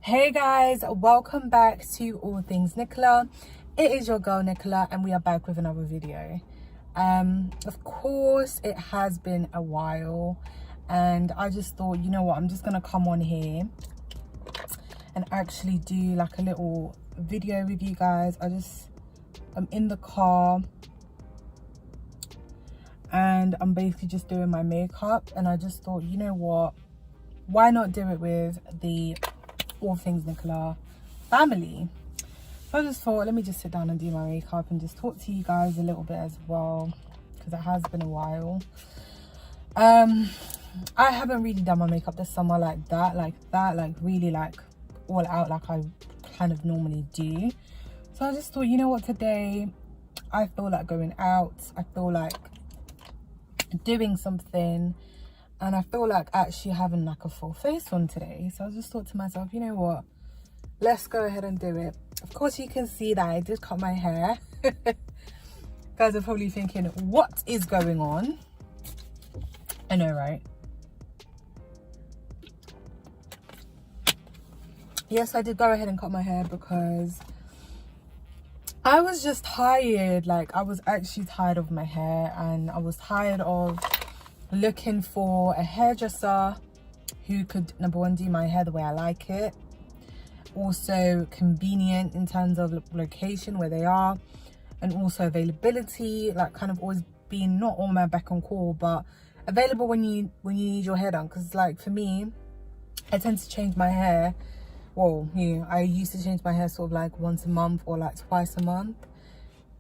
Hey guys, welcome back to All Things Nicola. It is your girl Nicola and we are back with another video. Of course it has been a while and I just thought, you know what, I'm just gonna come on here and actually do like a little video with you guys. I'm in the car and I'm basically just doing my makeup, and I just thought, you know what, why not do it with the All Things Nicola family. So I just thought, let me just sit down and do my makeup and just talk to you guys a little bit as well, because it has been a while. I haven't really done my makeup this summer like really like all out like I kind of normally do. So I just thought, you know what, today I feel like going out, I feel like doing something, and I feel like actually having like a full face on today. So I just thought to myself, you know what, let's go ahead and do it. Of course you can see that I did cut my hair. Guys are probably thinking, what is going on? I know, right? Yes, I did go ahead and cut my hair because I was just tired. Like, I was actually tired of my hair, and I was tired of looking for a hairdresser who could, number one, do my hair the way I like it, also convenient in terms of location where they are, and also availability, like kind of always being not on my beck and call, but available when you need your hair done. Because like for me, I tend to change my hair, well, I used to change my hair sort of like once a month or like twice a month,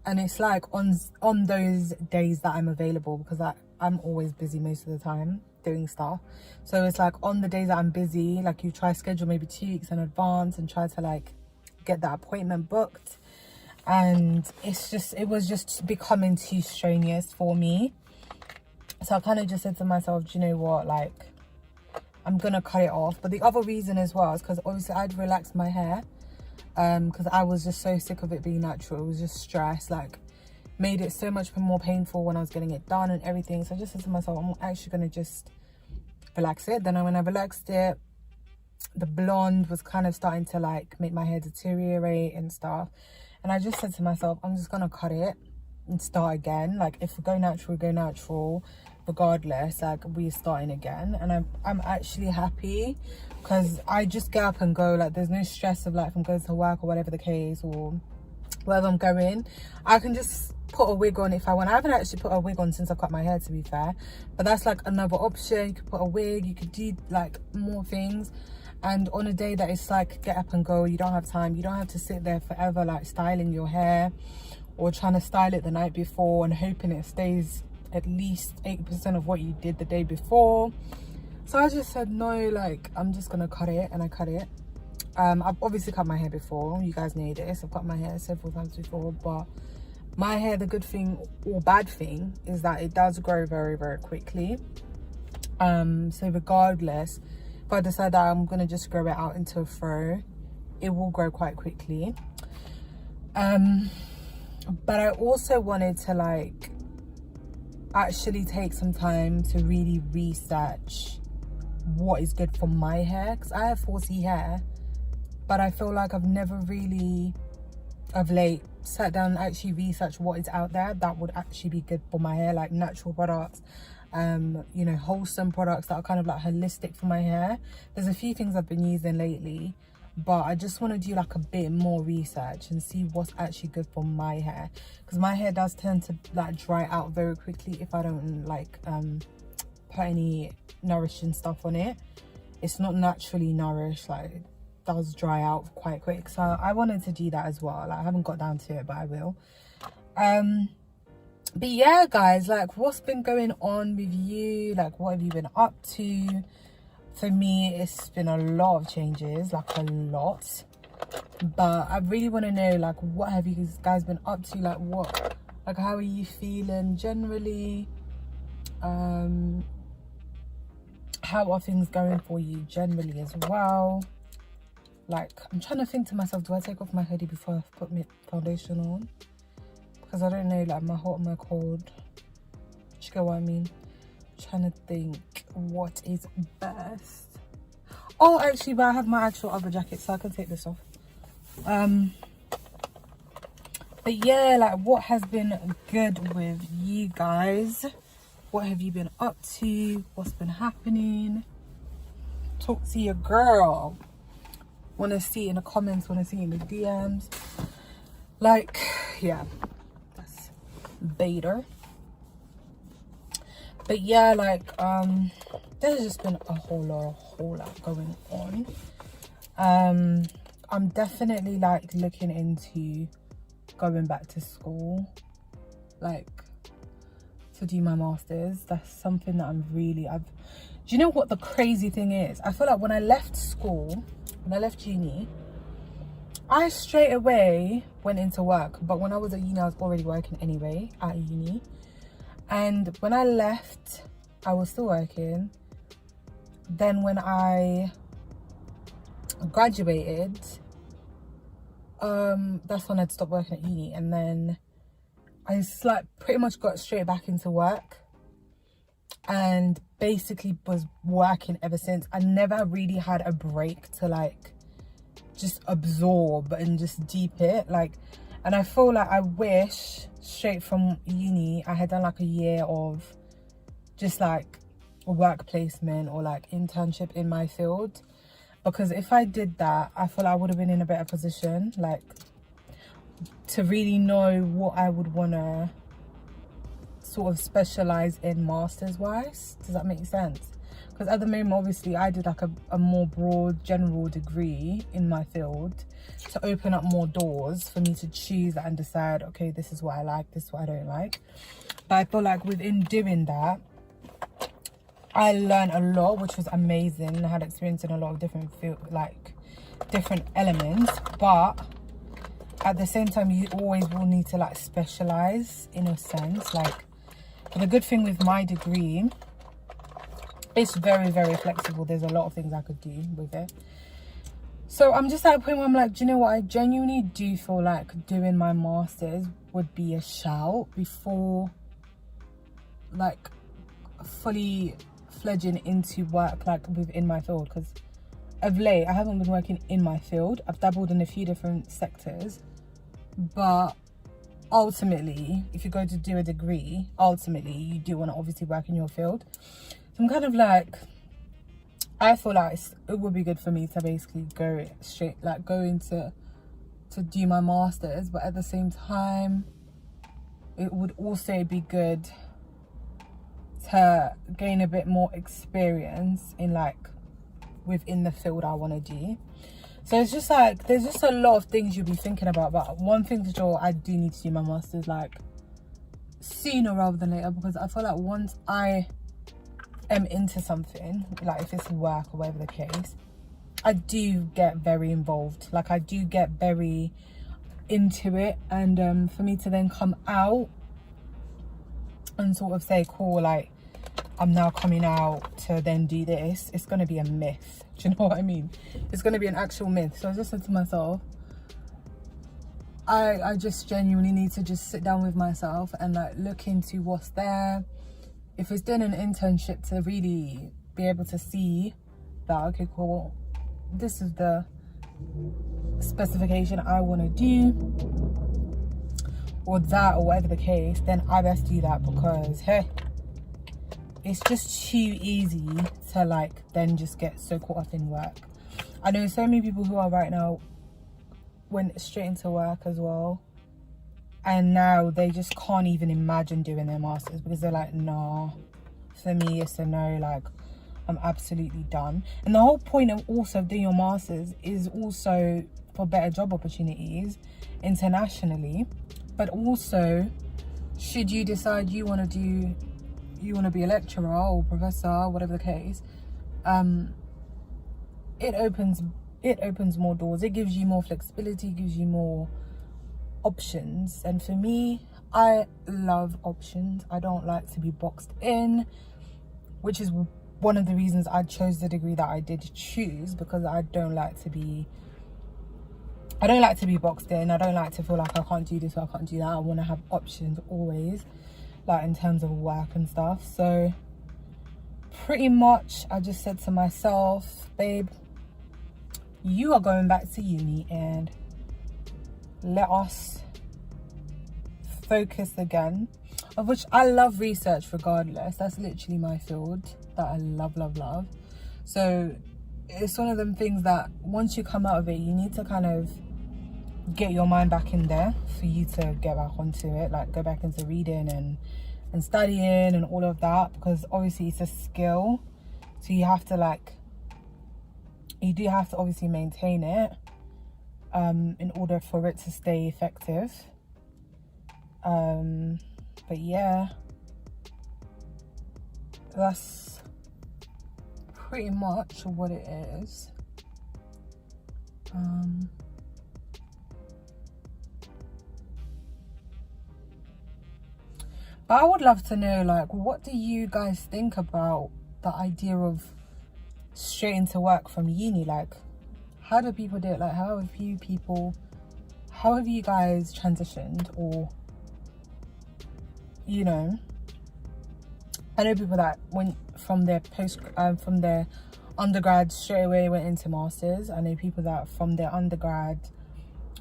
and it's like on those days that I'm available, because I'm always busy most of the time doing stuff. So it's like on the days that I'm busy, like you try to schedule maybe 2 weeks in advance and try to like get that appointment booked, and it was just becoming too strenuous for me. So I kind of just said to myself, do you know what, like I'm gonna cut it off. But the other reason as well is because obviously I'd relaxed my hair, because I was just so sick of it being natural. It was just stress, like made it so much more painful when I was getting it done and everything. So I just said to myself, I'm actually gonna just relax it. Then when I relaxed it, the blonde was kind of starting to like make my hair deteriorate and stuff, and I just said to myself, I'm just gonna cut it and start again. Like if we go natural regardless, like we're starting again. And I'm actually happy because I just get up and go. Like there's no stress of like if I'm going to work or whatever the case, or wherever I'm going, I can just put a wig on if I want. I haven't actually put a wig on since I cut my hair, to be fair, but that's like another option. You could put a wig, you could do like more things. And on a day that it's like get up and go, you don't have time, you don't have to sit there forever like styling your hair or trying to style it the night before and hoping it stays at least 80% of what you did the day before. So I just said no, like I'm just gonna cut it, and I cut it. I've obviously cut my hair before, you guys know this, I've cut my hair several times before, but my hair, the good thing or bad thing is that it does grow very, very quickly. So regardless, if I decide that I'm gonna just grow it out into a fro, it will grow quite quickly. But I also wanted to like actually take some time to really research what is good for my hair, because I have 4C hair, but I feel like I've never really of late sat down and actually researched what is out there that would actually be good for my hair, like natural products, you know, wholesome products that are kind of like holistic for my hair. There's a few things I've been using lately, but I just want to do like a bit more research and see what's actually good for my hair, because my hair does tend to like dry out very quickly if I don't like put any nourishing stuff on it. It's not naturally nourished, like it does dry out quite quick. So I wanted to do that as well. Like I haven't got down to it, but I will. But yeah guys, like what's been going on with you? Like what have you been up to? For me, it's been a lot of changes, like a lot. But I really want to know, like, what have you guys been up to? Like how are you feeling generally? How are things going for you generally as well? Like, I'm trying to think to myself, do I take off my hoodie before I put my foundation on? Because I don't know, like, my hot and my cold. You get what I mean? I'm trying to think what is best. Oh, actually, but I have my actual other jacket, so I can take this off. But yeah, like, what has been good with you guys? What have you been up to? What's been happening? Talk to your girl. Want to see in the comments, want to see in the DMs. Like, yeah, that's better. But yeah, like, there's just been a whole lot going on. I'm definitely like looking into going back to school, like to do my masters. That's something that I'm really, do you know what the crazy thing is? I feel like when I left school, when I left uni, I straight away went into work. But when I was at uni, I was already working anyway at uni. And when I left, I was still working. Then when I graduated, that's when I'd stopped working at uni. And then I just like pretty much got straight back into work. And basically was working ever since. I never really had a break to like just absorb and just deep it. Like, and I feel like I wish straight from uni I had done like a year of just like a work placement or like internship in my field, because if I did that, I feel like I would have been in a better position, like to really know what I would want to sort of specialize in masters wise. Does that make sense? Because at the moment, obviously, I did like a more broad general degree in my field to open up more doors for me to choose and decide, okay, this is what I like, this is what I don't like. But I feel like within doing that, I learned a lot, which was amazing. I had experience in a lot of different different elements, but at the same time, you always will need to like specialize in a sense. Like, the good thing with my degree, it's very, very flexible. There's a lot of things I could do with it. So I'm just at a point where I'm like, do you know what? I genuinely do feel like doing my masters would be a shout before like fully fledging into work like within my field. Because of late, I haven't been working in my field. I've dabbled in a few different sectors, but ultimately, if you go to do a degree, ultimately you do want to obviously work in your field. So I'm kind of like, I feel like it would be good for me to basically go straight, like go into to do my masters, but at the same time, it would also be good to gain a bit more experience in like within the field I want to do. So it's just like, there's just a lot of things you'll be thinking about. But one thing for sure, I do need to do my masters like sooner rather than later, because I feel like once I am into something, like if it's work or whatever the case, I do get very involved. Like I do get very into it, and for me to then come out and sort of say, cool, like I'm now coming out to then do this, it's going to be a myth. Do you know what I mean? It's going to be an actual myth. So I just said to myself, I just genuinely need to just sit down with myself and like look into what's there. If it's doing an internship, to really be able to see that, okay, cool, this is the specification I want to do, or that, or whatever the case, then I best do that, because hey, it's just too easy to like then just get so caught up in work. I know so many people who are right now went straight into work as well, and now they just can't even imagine doing their masters, because they're like, nah, for me it's a no, like I'm absolutely done. And the whole point of also doing your masters is also for better job opportunities internationally, but also should you decide you want to be a lecturer or professor, whatever the case, it opens more doors. It gives you more flexibility, gives you more options. And for me, I love options. I don't like to be boxed in, which is one of the reasons I chose the degree that I did choose, because I don't like to be boxed in. I don't like to feel like I can't do this or I can't do that. I want to have options always, like in terms of work and stuff. So pretty much I just said to myself, babe, you are going back to uni, and let us focus again, of which I love research regardless. That's literally my field that I love. So it's one of them things that once you come out of it, you need to kind of get your mind back in there for you to get back onto it, like go back into reading and studying and all of that, because obviously it's a skill, so you have to you do have to obviously maintain it in order for it to stay effective. But yeah, that's pretty much what it is. But I would love to know, like, what do you guys think about the idea of straight into work from uni? Like, how do people do it? Like, how have you guys transitioned? Or, you know, I know people that went from their from their undergrad straight away went into masters. I know people that from their undergrad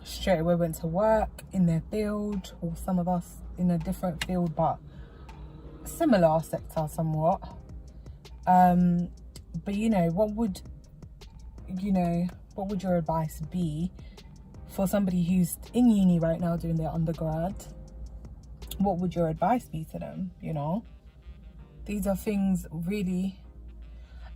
straight away went to work in their field, or some of us in a different field but similar sector somewhat. But you know, what would your advice be for somebody who's in uni right now doing their undergrad? What would your advice be to them? You know, these are things really,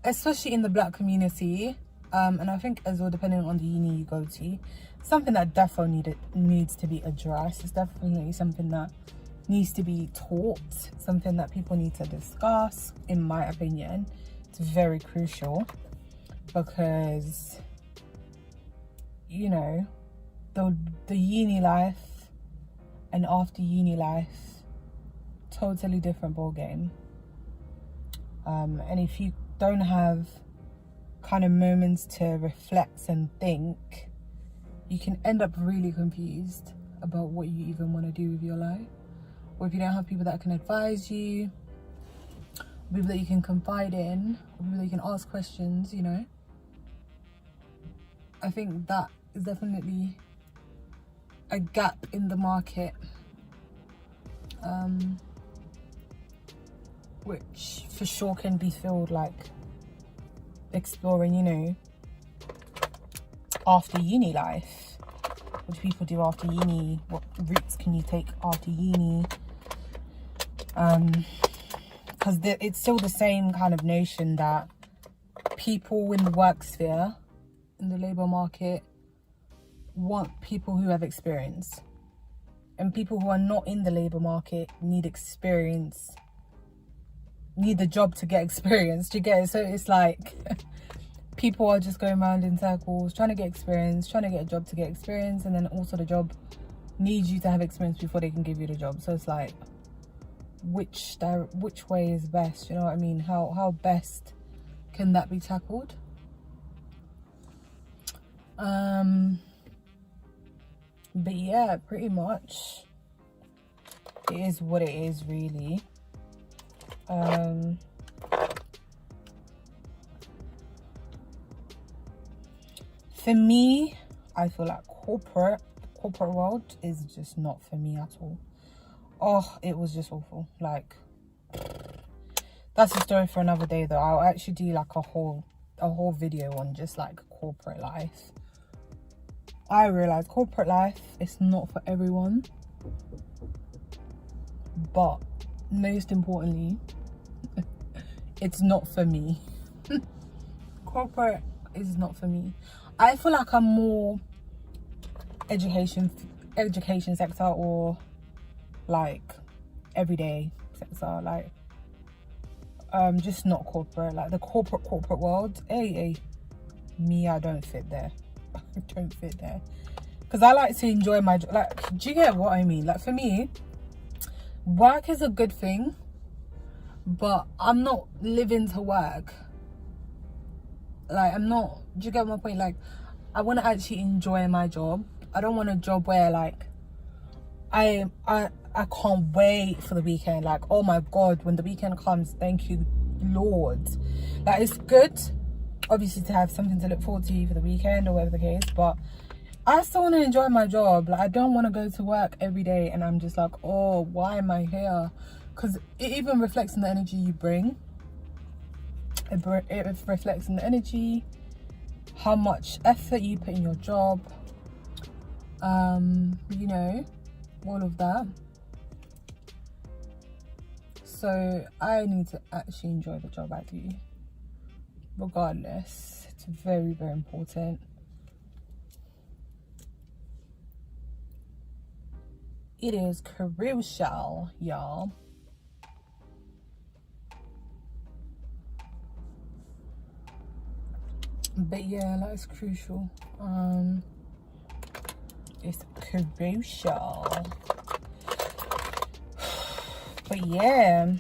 especially in the Black community, and I think as well, depending on the uni you go to, something that definitely needs to be addressed. It's definitely something that needs to be taught, something that people need to discuss, in my opinion. It's very crucial, because, you know, the uni life and after uni life, totally different ball game. And if you don't have kind of moments to reflect and think, you can end up really confused about what you even want to do with your life. Or if you don't have people that can advise you, people that you can confide in, or people that you can ask questions, you know. I think that is definitely a gap in the market, which for sure can be filled, like exploring, you know, after uni life. What do people do after uni? What routes can you take after uni? Because it's still the same kind of notion that people in the work sphere, in the labour market, want people who have experience, and people who are not in the labour market need experience, need the job to get experience. Do you get it? So it's like people are just going around in circles, trying to get experience, trying to get a job to get experience, and then also the job needs you to have experience before they can give you the job. So it's like, which way is best? You know what I mean? How best can that be tackled? But yeah, pretty much it is what it is, really. For me, I feel like corporate world is just not for me at all. Oh, it was just awful. Like, that's a story for another day though. I'll actually do like a whole video on just like corporate life. I realized corporate life is not for everyone, but most importantly, it's not for me. Corporate is not for me. I feel like I'm more education sector, or like everyday sector, like just not corporate. Like the corporate world, hey, me, I don't fit there. I don't fit there, because I like to enjoy my job. Like, do you get what I mean? Like, for me, work is a good thing, but I'm not living to work. Like, I'm not, do you get my point? Like, I want to actually enjoy my job. I don't want a job where like I can't wait for the weekend. Like, oh my god, when the weekend comes, thank you Lord. Like, it's good obviously to have something to look forward to for the weekend or whatever the case, but I still want to enjoy my job. Like, I don't want to go to work every day and I'm just like, oh, why am I here? Because it even reflects in the energy you bring. It reflects in the energy, how much effort you put in your job, you know, all of that. So I need to actually enjoy the job I do, regardless. It's very, very important. It is crucial, y'all. But yeah, that's crucial. It's crucial. But yeah,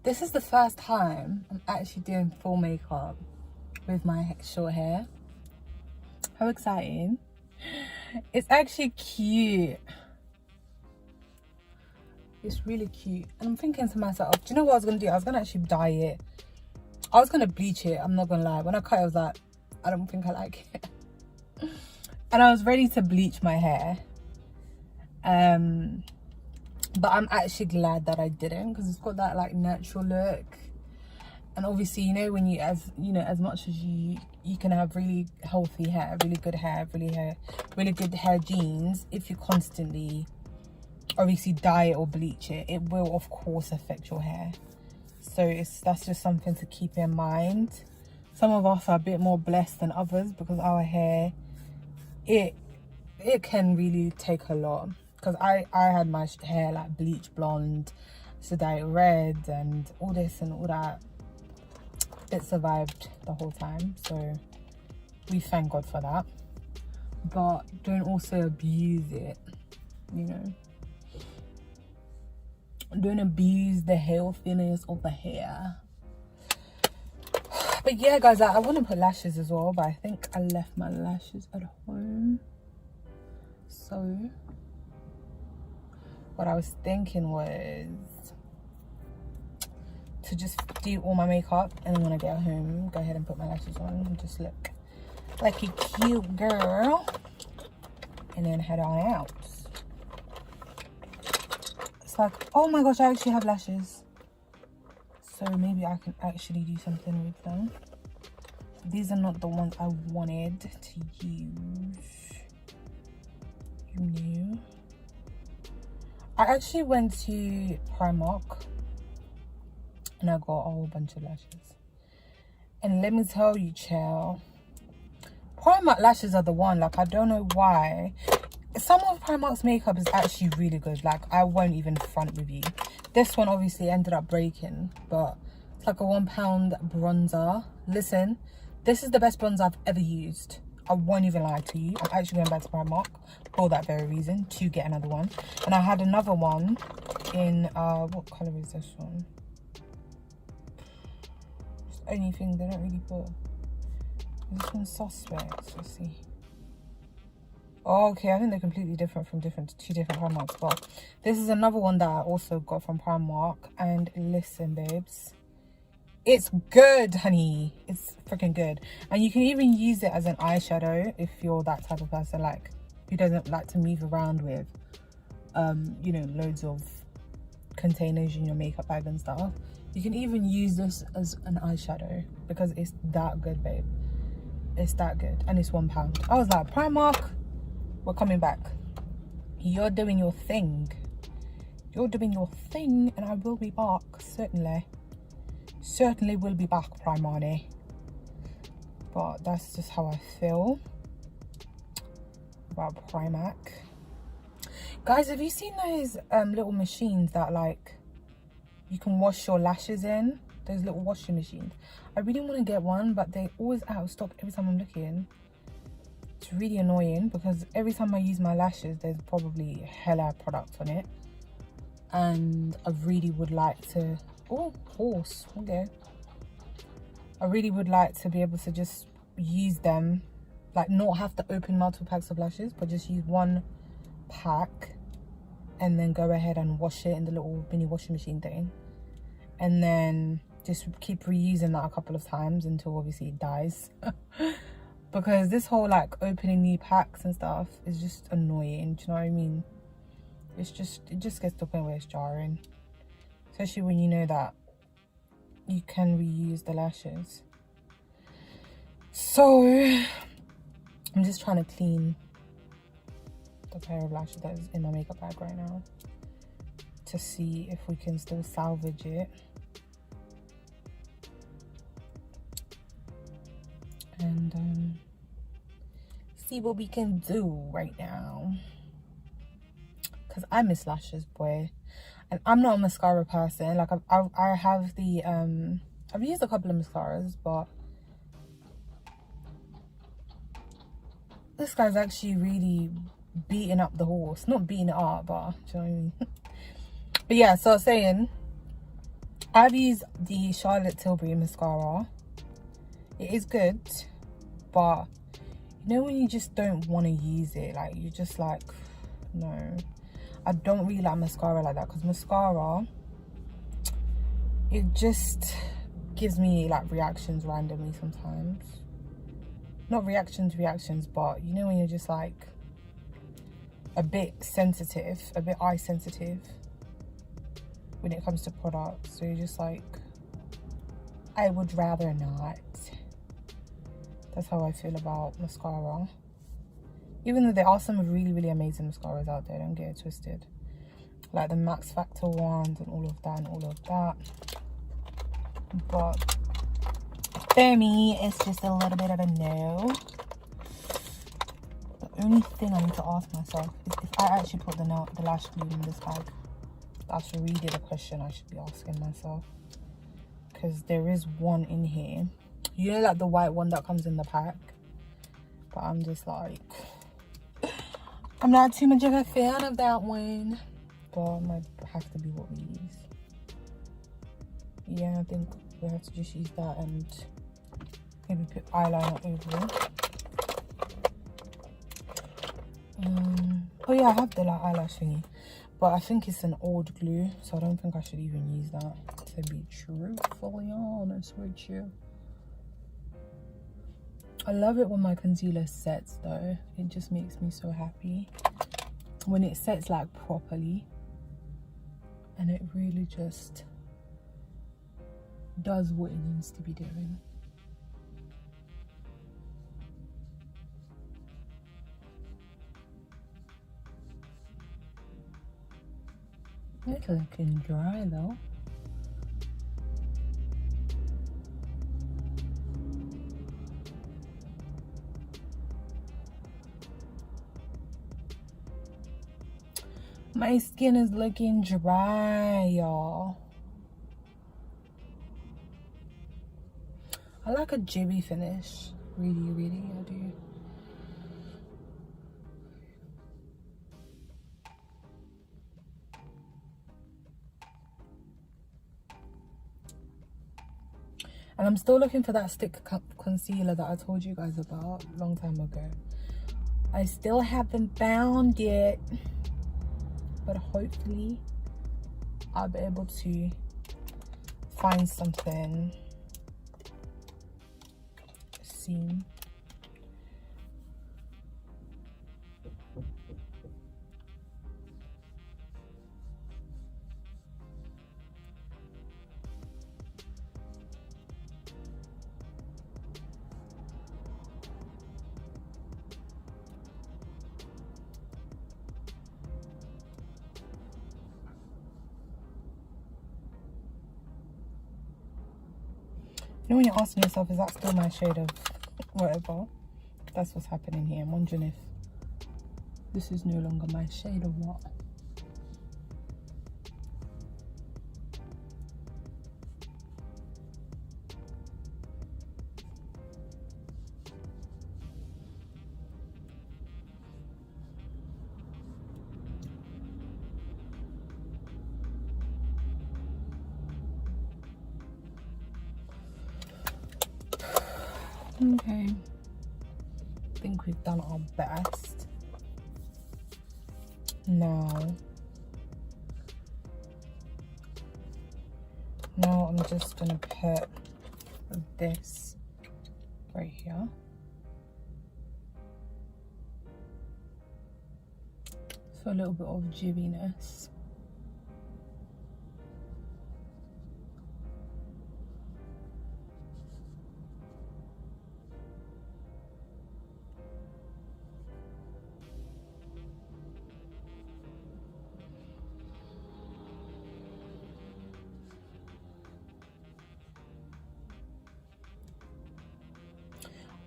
this is the first time I'm actually doing full makeup with my short hair. How exciting. It's actually cute. It's really cute. And I'm thinking to myself, do you know what I was gonna do? I was gonna actually dye it. I was gonna bleach it, I'm not gonna lie. When I cut it, I was like, I don't think I like it. And I was ready to bleach my hair. But I'm actually glad that I didn't, because it's got that like natural look. And obviously, you know, when as much as you can have really healthy hair, really good hair, really good hair genes, if you constantly obviously dye it or bleach it, it will of course affect your hair. So that's just something to keep in mind. Some of us are a bit more blessed than others because our hair, it can really take a lot. Because I had my hair like bleach blonde, so dye it red and all this and all that. It survived the whole time, so we thank God for that. But don't also abuse it, you know. Don't abuse the healthiness of the hair. But yeah, guys, I want to put lashes as well, but I think I left my lashes at home. So what I was thinking was to just do all my makeup, and then when I get home, go ahead and put my lashes on and just look like a cute girl, and then head on out. It's like, oh my gosh, I actually have lashes, so maybe I can actually do something with them. These are not the ones I wanted to use, you know. I actually went to Primark and I got a whole bunch of lashes. And let me tell you, child, Primark lashes are the one. Like, I don't know why. Some of Primark's makeup is actually really good. Like, I won't even front with you. This one obviously ended up breaking, but it's like a £1 bronzer. Listen, this is the best bronzer I've ever used. I won't even lie to you. I'm actually going back to Primark for that very reason, to get another one. And I had another one in, what colour is this one? It's the only thing they don't really put. This one's suspect. Let's see. Oh, okay, I think they're completely different from two different Primarks. But this is another one that I also got from Primark. And listen, babes, it's good, honey. It's freaking good. And you can even use it as an eyeshadow if you're that type of person, like, who doesn't like to move around with, you know, loads of containers in your makeup bag and stuff. You can even use this as an eyeshadow because it's that good, babe. It's that good. And it's £1. I was like, Primark, we're coming back. You're doing your thing. You're doing your thing, and I will be back, certainly. Certainly will be back, Primark. But that's just how I feel about Primark. Guys, have you seen those little machines that, like, you can wash your lashes in? Those little washing machines. I really want to get one, but they're always out of stock every time I'm looking. It's really annoying because every time I use my lashes, there's probably hella product on it. And I really would like to... Oh, horse. Okay. I really would like to be able to just use them. Like, not have to open multiple packs of lashes, but just use one pack and then go ahead and wash it in the little mini washing machine thing, and then just keep reusing that a couple of times until obviously it dies. Because this whole like opening new packs and stuff is just annoying, do you know what I mean? It just gets to the point where it's jarring, especially when you know that you can reuse the lashes. So I'm just trying to clean the pair of lashes that is in my makeup bag right now to see if we can still salvage it. And see what we can do right now. Because I miss lashes, boy. And I'm not a mascara person. Like I have the I've used a couple of mascaras, but this guy's actually really beating up the horse. Not beating it up, but do you know what I mean? But yeah, so I was saying, I've used the Charlotte Tilbury mascara. It is good, but you know when you just don't want to use it, like you're just like, no. I don't really like mascara like that, because mascara, it just gives me like reactions randomly sometimes. Not reactions, but you know when you're just like a bit sensitive, a bit eye sensitive when it comes to products. So you're just like, I would rather not. That's how I feel about mascara. Even though there are some really, really amazing mascaras out there, don't get it twisted. Like the Max Factor ones and all of that. But for me, it's just a little bit of a no. The only thing I need to ask myself is if I actually put the lash glue in this bag. That's really the question I should be asking myself. Because there is one in here. You know, like the white one that comes in the pack. But I'm just like, I'm not too much of a fan of that one. But it might have to be what we use. Yeah, I think we have to just use that and maybe put eyeliner over it. Oh yeah, I have the like eyelash thingy, but I think it's an old glue, so I don't think I should even use that, to be truthfully honest with you. I love it when my concealer sets though. It just makes me so happy when it sets like properly, and it really just does what it needs to be doing. It's looking dry though. My skin is looking dry, y'all. I like a jibby finish. Really, really, I do. And I'm still looking for that stick concealer that I told you guys about a long time ago. I still haven't found it. But hopefully I'll be able to find something soon. You know when you're asking yourself, is that still my shade of whatever? That's what's happening here. I'm wondering if this is no longer my shade of what. Okay, I think we've done our best. Now, Now I'm just gonna put this right here. For a little bit of jibbiness.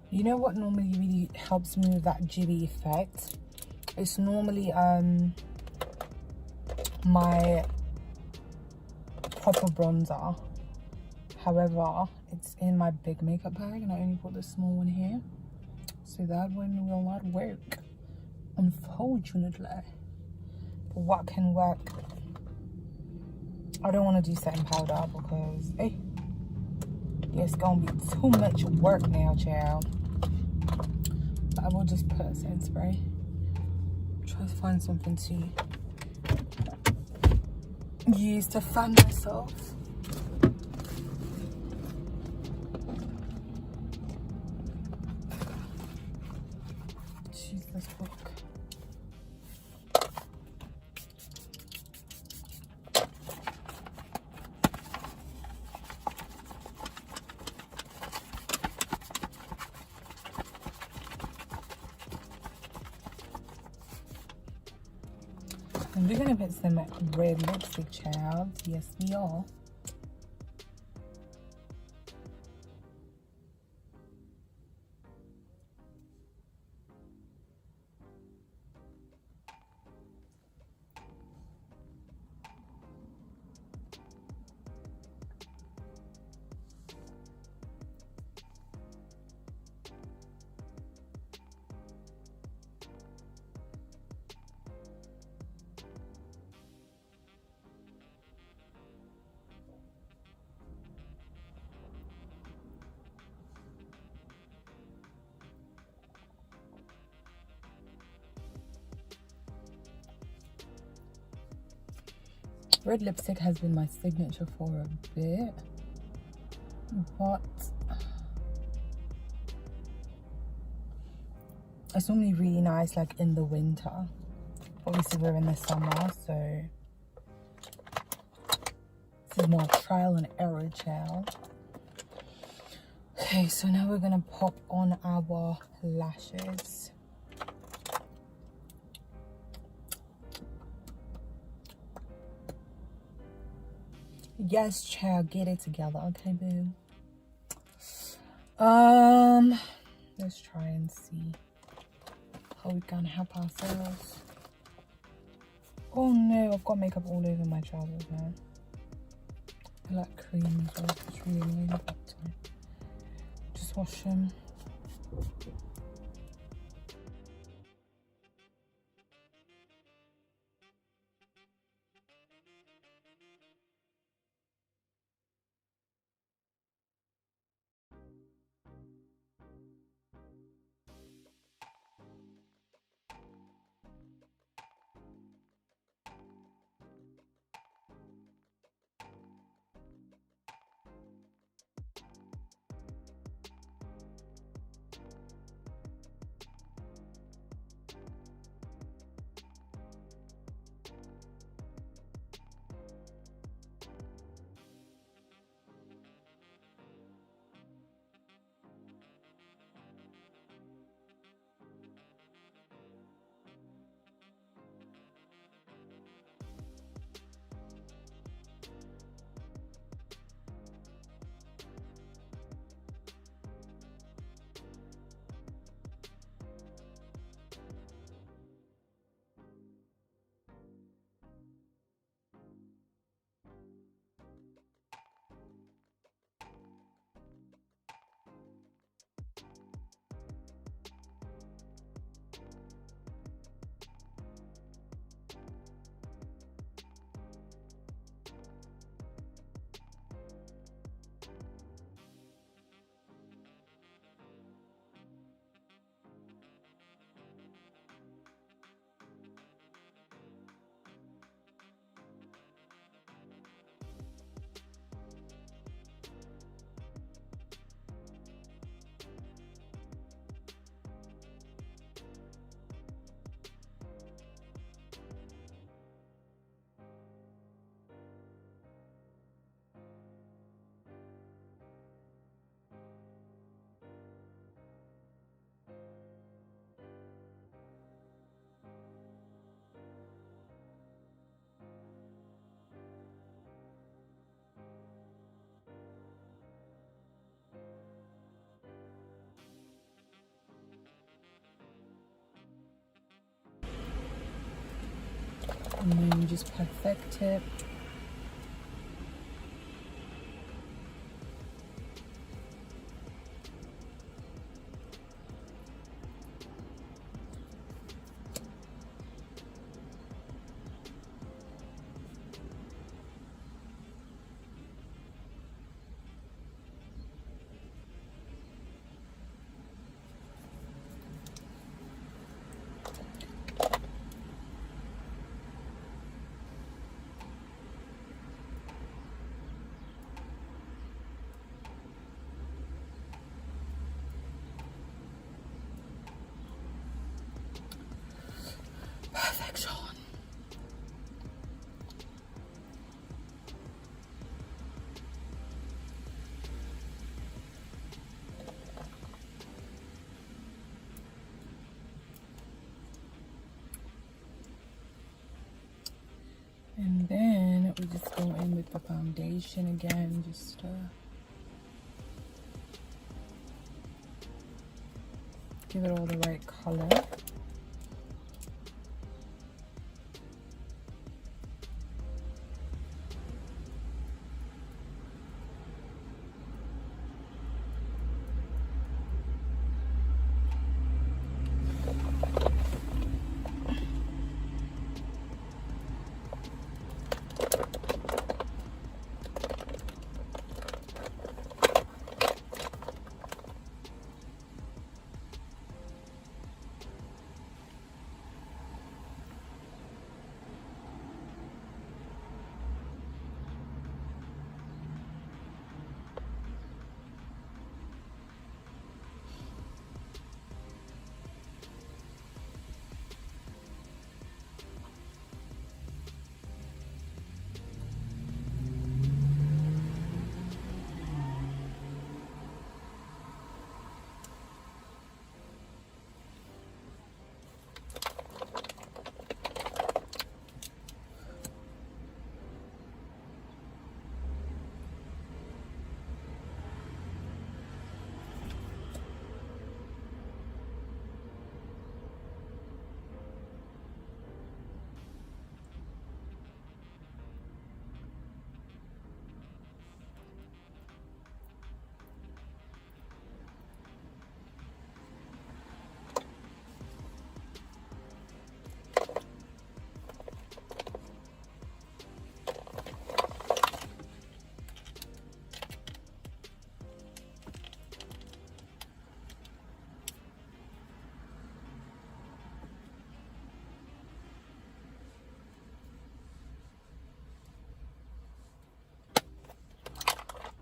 You know what normally really helps me with that jibby effect? It's normally my proper bronzer. However, it's in my big makeup bag and I only put the small one here. So that one will not work, unfortunately. But what can work? I don't want to do setting powder because it's gonna be too much work now, child. But I will just put a setting spray. Try to find something to use to fan myself. Choose this book. And we're gonna put some red lipstick, child. Yes, we are. Red lipstick has been my signature for a bit, but it's normally really nice like in the winter. Obviously we're in the summer, so this is more trial and error, child. Okay, so now we're gonna pop on our lashes. Yes, child, get it together, okay, boo. Let's try and see how we can help ourselves. Oh no, I've got makeup all over my trousers now. I like cream as well. It's really annoying, but just wash them. and then you just perfect it. Perfection. And then we just go in with the foundation again, just give it all the right color.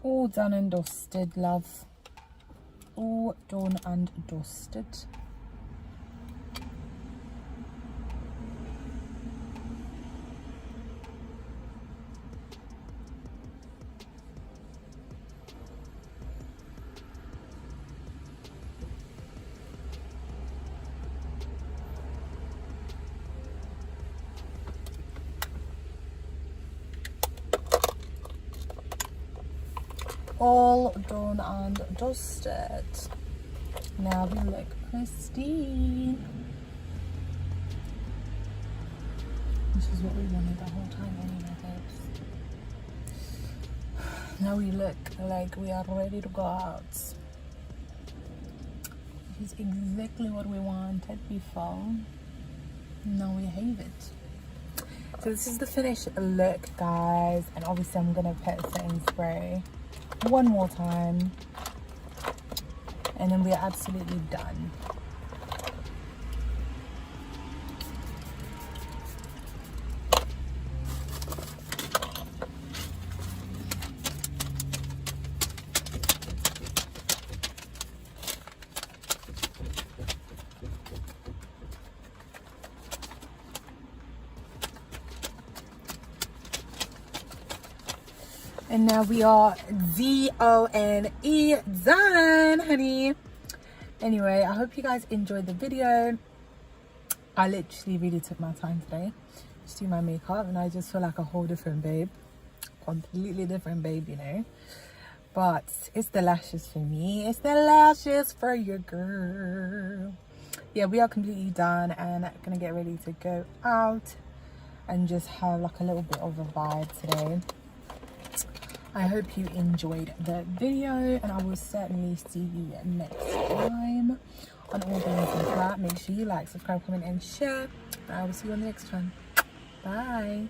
All done and dusted, love. All done and dusted. All done and dusted. Now we look pristine. Which is what we wanted the whole time anyway, babes. Now we look like we are ready to go out. Which is exactly what we wanted before. Now we have it. So this is the finished look, guys. And obviously I'm gonna put setting spray one more time, and then we are absolutely done. And now we are D-O-N-E done, honey. Anyway, I hope you guys enjoyed the video. I literally really took my time today to do my makeup, and I just feel like a whole different babe. Completely different babe, you know. But it's the lashes for me. It's the lashes for your girl. Yeah, we are completely done and gonna get ready to go out. and just have like a little bit of a vibe today. I hope you enjoyed the video, and I will certainly see you next time on All Things and Flat. Make sure you like, subscribe, comment and share, and I will see you on the next one. Bye.